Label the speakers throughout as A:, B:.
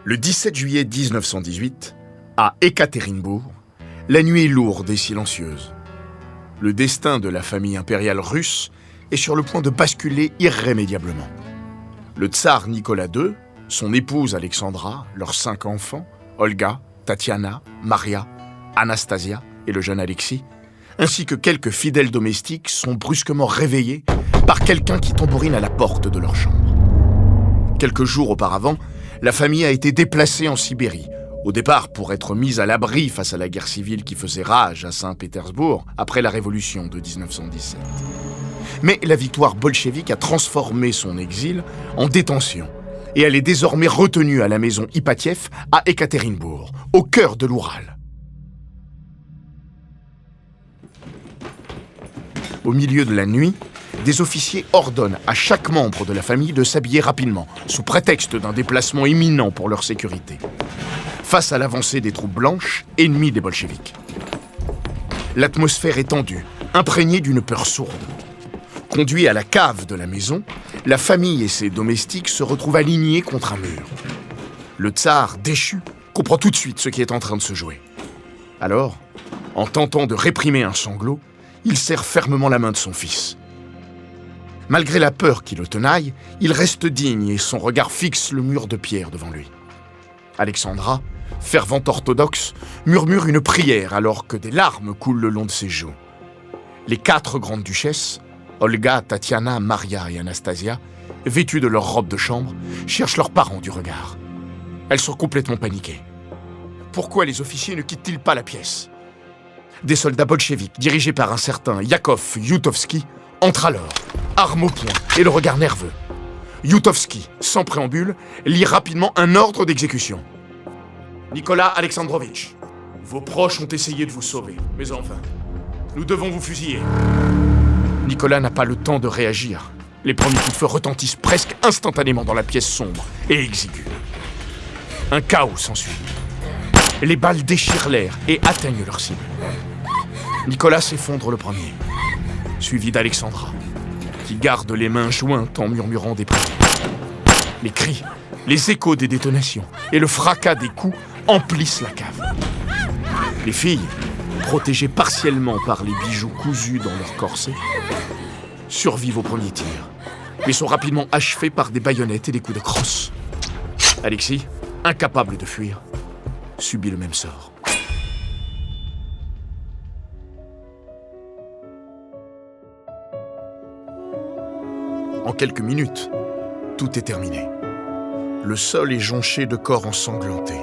A: Le 17 juillet 1918, à Ekaterinbourg, la nuit est lourde et silencieuse. Le destin de la famille impériale russe est sur le point de basculer irrémédiablement. Le tsar Nicolas II, son épouse Alexandra, leurs 5 enfants, Olga, Tatiana, Maria, Anastasia et le jeune Alexis, ainsi que quelques fidèles domestiques sont brusquement réveillés par quelqu'un qui tambourine à la porte de leur chambre. Quelques jours auparavant, la famille a été déplacée en Sibérie, au départ pour être mise à l'abri face à la guerre civile qui faisait rage à Saint-Pétersbourg après la révolution de 1917. Mais la victoire bolchevique a transformé son exil en détention et elle est désormais retenue à la maison Ipatiev à Ekaterinbourg, au cœur de l'Oural. Au milieu de la nuit, des officiers ordonnent à chaque membre de la famille de s'habiller rapidement, sous prétexte d'un déplacement imminent pour leur sécurité, face à l'avancée des troupes blanches, ennemies des bolcheviks. L'atmosphère est tendue, imprégnée d'une peur sourde. Conduits à la cave de la maison, la famille et ses domestiques se retrouvent alignés contre un mur. Le tsar, déchu, comprend tout de suite ce qui est en train de se jouer. Alors, en tentant de réprimer un sanglot, il serre fermement la main de son fils. Malgré la peur qui le tenaille, il reste digne et son regard fixe le mur de pierre devant lui. Alexandra, fervente orthodoxe, murmure une prière alors que des larmes coulent le long de ses joues. Les 4 grandes duchesses, Olga, Tatiana, Maria et Anastasia, vêtues de leurs robes de chambre, cherchent leurs parents du regard. Elles sont complètement paniquées. Pourquoi les officiers ne quittent-ils pas la pièce ? Des soldats bolcheviques, dirigés par un certain Yakov Youtovski, entrent alors, arme au poing et le regard nerveux. Youtovski, sans préambule, lit rapidement un ordre d'exécution. « Nicolas Alexandrovitch, vos proches ont essayé de vous sauver, mais enfin, nous devons vous fusiller. » Nicolas n'a pas le temps de réagir. Les premiers coups de feu retentissent presque instantanément dans la pièce sombre et exiguë. Un chaos s'ensuit. Les balles déchirent l'air et atteignent leur cible. Nicolas s'effondre le premier, suivi d'Alexandra, qui garde les mains jointes en murmurant des prières. Les cris, les échos des détonations et le fracas des coups emplissent la cave. Les filles, protégées partiellement par les bijoux cousus dans leur corset, survivent au premier tir, mais sont rapidement achevées par des baïonnettes et des coups de crosse. Alexis, incapable de fuir, subit le même sort. En quelques minutes, tout est terminé. Le sol est jonché de corps ensanglantés.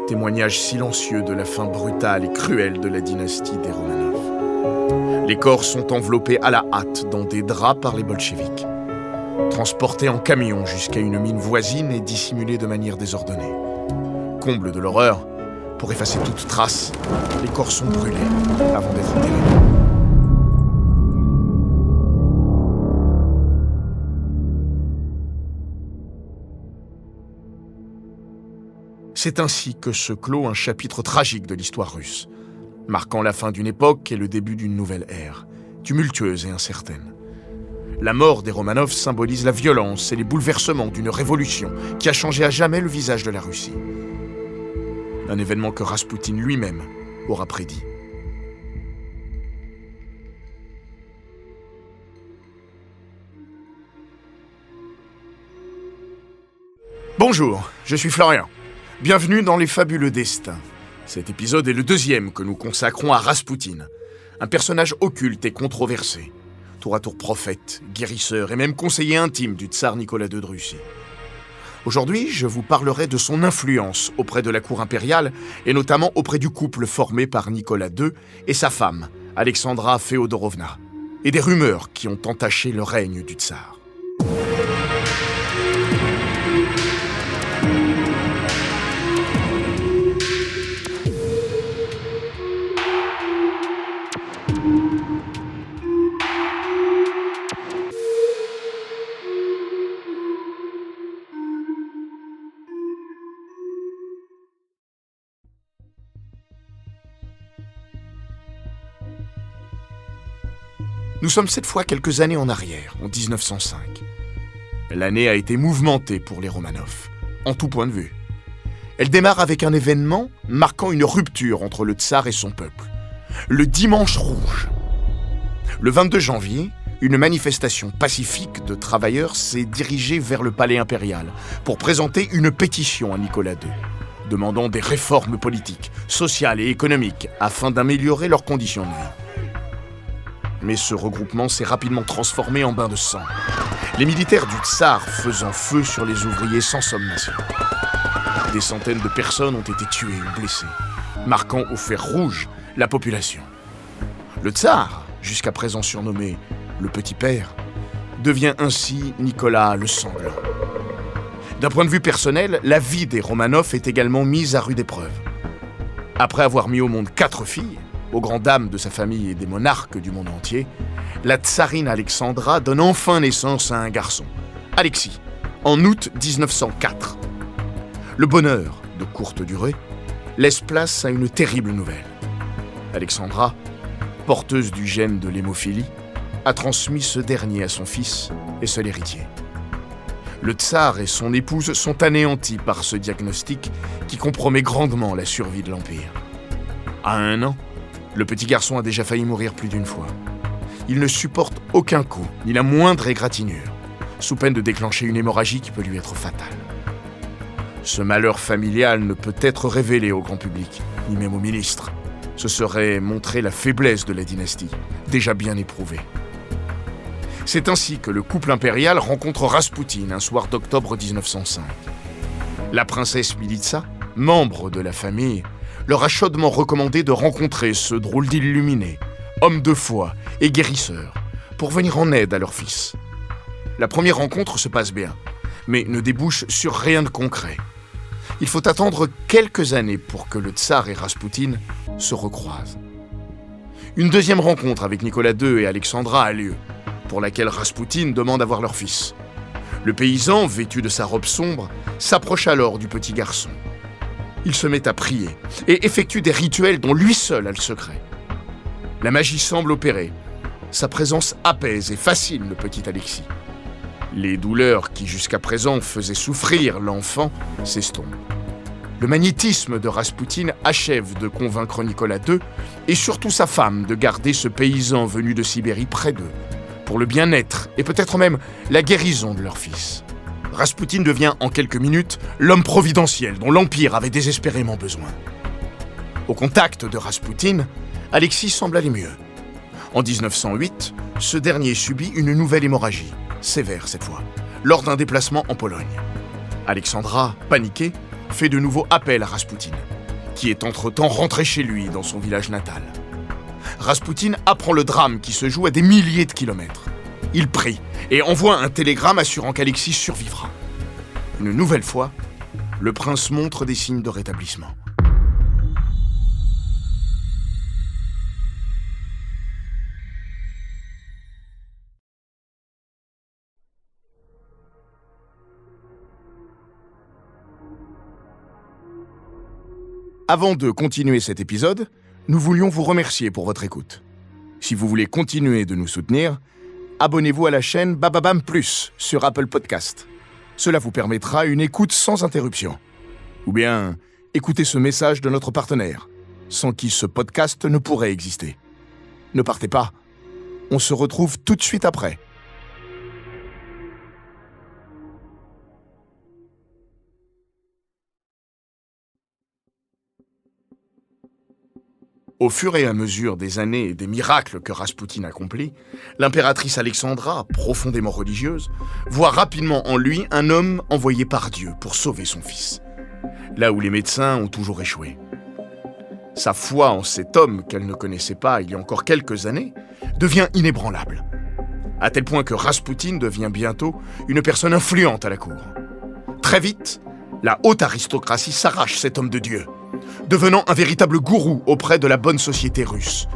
A: Témoignage silencieux de la fin brutale et cruelle de la dynastie des Romanov. Les corps sont enveloppés à la hâte dans des draps par les bolcheviks. Transportés en camion jusqu'à une mine voisine et dissimulés de manière désordonnée. Comble de l'horreur, pour effacer toute trace, les corps sont brûlés avant d'être enterrés. C'est ainsi que se clôt un chapitre tragique de l'histoire russe, marquant la fin d'une époque et le début d'une nouvelle ère, tumultueuse et incertaine. La mort des Romanov symbolise la violence et les bouleversements d'une révolution qui a changé à jamais le visage de la Russie. Un événement que Raspoutine lui-même aura prédit. Bonjour, je suis Florian. Bienvenue dans Les Fabuleux Destins. Cet épisode est le 2e que nous consacrons à Raspoutine, un personnage occulte et controversé, tour à tour prophète, guérisseur et même conseiller intime du tsar Nicolas II de Russie. Aujourd'hui, je vous parlerai de son influence auprès de la cour impériale et notamment auprès du couple formé par Nicolas II et sa femme, Alexandra Féodorovna, et des rumeurs qui ont entaché le règne du tsar. Nous sommes cette fois quelques années en arrière, en 1905. L'année a été mouvementée pour les Romanov, en tout point de vue. Elle démarre avec un événement marquant une rupture entre le tsar et son peuple. Le Dimanche rouge. Le 22 janvier, une manifestation pacifique de travailleurs s'est dirigée vers le palais impérial pour présenter une pétition à Nicolas II, demandant des réformes politiques, sociales et économiques afin d'améliorer leurs conditions de vie. Mais ce regroupement s'est rapidement transformé en bain de sang. Les militaires du tsar faisant feu sur les ouvriers sans sommation. Des centaines de personnes ont été tuées ou blessées, marquant au fer rouge la population. Le tsar, jusqu'à présent surnommé le Petit Père, devient ainsi Nicolas le Sanglant. D'un point de vue personnel, la vie des Romanov est également mise à rude épreuve. Après avoir mis au monde 4 filles, aux grandes dames de sa famille et des monarques du monde entier, la tsarine Alexandra donne enfin naissance à un garçon, Alexis, en août 1904. Le bonheur, de courte durée, laisse place à une terrible nouvelle. Alexandra, porteuse du gène de l'hémophilie, a transmis ce dernier à son fils et seul héritier. Le tsar et son épouse sont anéantis par ce diagnostic qui compromet grandement la survie de l'Empire. À 1 an, le petit garçon a déjà failli mourir plus d'une fois. Il ne supporte aucun coup, ni la moindre égratignure, sous peine de déclencher une hémorragie qui peut lui être fatale. Ce malheur familial ne peut être révélé au grand public, ni même aux ministres. Ce serait montrer la faiblesse de la dynastie, déjà bien éprouvée. C'est ainsi que le couple impérial rencontre Raspoutine un soir d'octobre 1905. La princesse Militsa, membre de la famille, leur a chaudement recommandé de rencontrer ce drôle d'illuminé, homme de foi et guérisseur, pour venir en aide à leur fils. La première rencontre se passe bien, mais ne débouche sur rien de concret. Il faut attendre quelques années pour que le tsar et Raspoutine se recroisent. Une deuxième rencontre avec Nicolas II et Alexandra a lieu, pour laquelle Raspoutine demande à voir leur fils. Le paysan, vêtu de sa robe sombre, s'approche alors du petit garçon. Il se met à prier et effectue des rituels dont lui seul a le secret. La magie semble opérer. Sa présence apaise et fascine le petit Alexis. Les douleurs qui jusqu'à présent faisaient souffrir l'enfant s'estompent. Le magnétisme de Raspoutine achève de convaincre Nicolas II et surtout sa femme de garder ce paysan venu de Sibérie près d'eux, pour le bien-être et peut-être même la guérison de leur fils. Raspoutine devient en quelques minutes l'homme providentiel dont l'Empire avait désespérément besoin. Au contact de Raspoutine, Alexis semble aller mieux. En 1908, ce dernier subit une nouvelle hémorragie, sévère cette fois, lors d'un déplacement en Pologne. Alexandra, paniquée, fait de nouveau appel à Raspoutine, qui est entre-temps rentré chez lui dans son village natal. Raspoutine apprend le drame qui se joue à des milliers de kilomètres. Il prie et envoie un télégramme assurant qu'Alexis survivra. Une nouvelle fois, le prince montre des signes de rétablissement. Avant de continuer cet épisode, nous voulions vous remercier pour votre écoute. Si vous voulez continuer de nous soutenir, abonnez-vous à la chaîne Bababam Plus sur Apple Podcast. Cela vous permettra une écoute sans interruption. Ou bien, écoutez ce message de notre partenaire, sans qui ce podcast ne pourrait exister. Ne partez pas, on se retrouve tout de suite après. Au fur et à mesure des années et des miracles que Raspoutine accomplit, l'impératrice Alexandra, profondément religieuse, voit rapidement en lui un homme envoyé par Dieu pour sauver son fils, là où les médecins ont toujours échoué. Sa foi en cet homme qu'elle ne connaissait pas il y a encore quelques années devient inébranlable, à tel point que Raspoutine devient bientôt une personne influente à la cour. Très vite, la haute aristocratie s'arrache cet homme de Dieu, devenant un véritable gourou auprès de la bonne société russe.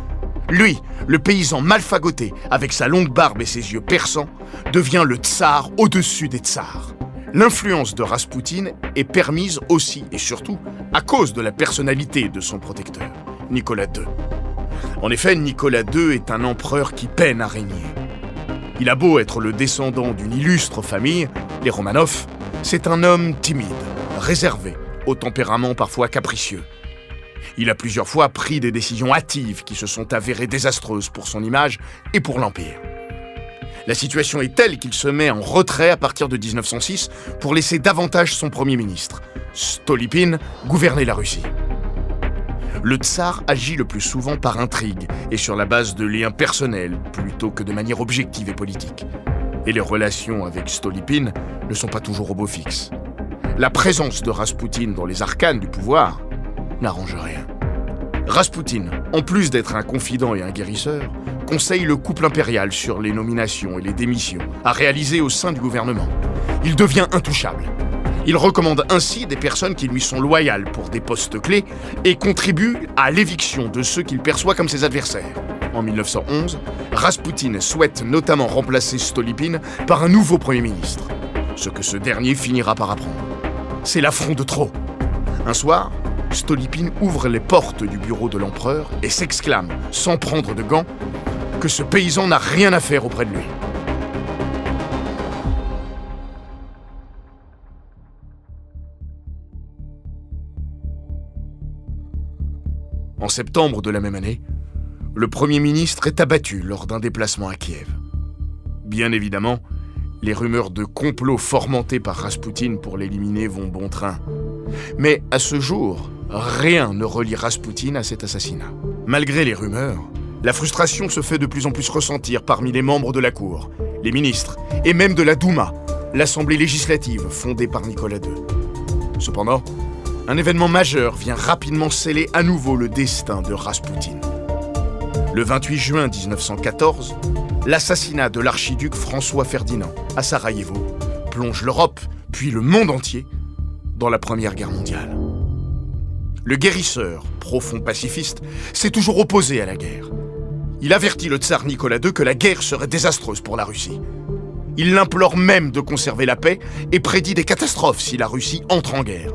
A: Lui, le paysan mal fagoté, avec sa longue barbe et ses yeux perçants, devient le tsar au-dessus des tsars. L'influence de Raspoutine est permise aussi et surtout à cause de la personnalité de son protecteur, Nicolas II. En effet, Nicolas II est un empereur qui peine à régner. Il a beau être le descendant d'une illustre famille, les Romanov, c'est un homme timide, réservé, au tempérament parfois capricieux. Il a plusieurs fois pris des décisions hâtives qui se sont avérées désastreuses pour son image et pour l'Empire. La situation est telle qu'il se met en retrait à partir de 1906 pour laisser davantage son Premier ministre, Stolypine, gouverner la Russie. Le tsar agit le plus souvent par intrigue et sur la base de liens personnels plutôt que de manière objective et politique. Et les relations avec Stolypine ne sont pas toujours au beau fixe. La présence de Raspoutine dans les arcanes du pouvoir n'arrange rien. Raspoutine, en plus d'être un confident et un guérisseur, conseille le couple impérial sur les nominations et les démissions à réaliser au sein du gouvernement. Il devient intouchable. Il recommande ainsi des personnes qui lui sont loyales pour des postes clés et contribue à l'éviction de ceux qu'il perçoit comme ses adversaires. En 1911, Raspoutine souhaite notamment remplacer Stolypine par un nouveau Premier ministre, ce que ce dernier finira par apprendre. C'est l'affront de trop. Un soir, Stolypine ouvre les portes du bureau de l'empereur et s'exclame, sans prendre de gants, que ce paysan n'a rien à faire auprès de lui. En septembre de la même année, le Premier ministre est abattu lors d'un déplacement à Kiev. Bien évidemment, les rumeurs de complot fomentées par Raspoutine pour l'éliminer vont bon train. Mais à ce jour, rien ne relie Raspoutine à cet assassinat. Malgré les rumeurs, la frustration se fait de plus en plus ressentir parmi les membres de la cour, les ministres et même de la Douma, l'assemblée législative fondée par Nicolas II. Cependant, un événement majeur vient rapidement sceller à nouveau le destin de Raspoutine. Le 28 juin 1914, l'assassinat de l'archiduc François Ferdinand à Sarajevo plonge l'Europe, puis le monde entier, dans la Première Guerre mondiale. Le guérisseur, profond pacifiste, s'est toujours opposé à la guerre. Il avertit le tsar Nicolas II que la guerre serait désastreuse pour la Russie. Il l'implore même de conserver la paix et prédit des catastrophes si la Russie entre en guerre.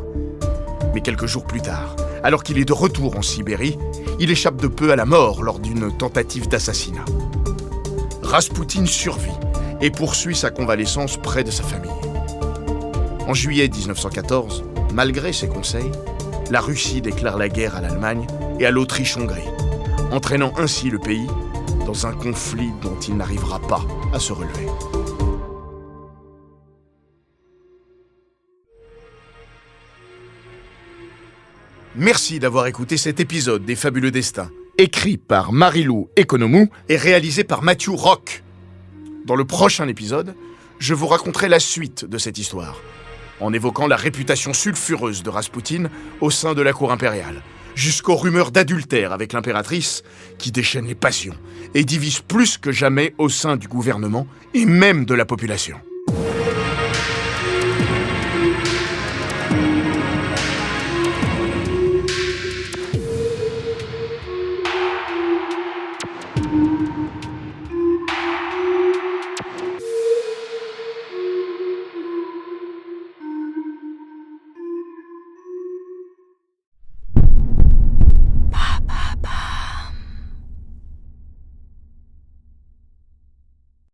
A: Mais quelques jours plus tard, alors qu'il est de retour en Sibérie, il échappe de peu à la mort lors d'une tentative d'assassinat. Raspoutine survit et poursuit sa convalescence près de sa famille. En juillet 1914, malgré ses conseils, la Russie déclare la guerre à l'Allemagne et à l'Autriche-Hongrie, entraînant ainsi le pays dans un conflit dont il n'arrivera pas à se relever. Merci d'avoir écouté cet épisode des Fabuleux Destins, écrit par Marilou Economou et réalisé par Matthew Rock. Dans le prochain épisode, je vous raconterai la suite de cette histoire, en évoquant la réputation sulfureuse de Raspoutine au sein de la cour impériale, jusqu'aux rumeurs d'adultère avec l'impératrice qui déchaînent les passions et divisent plus que jamais au sein du gouvernement et même de la population.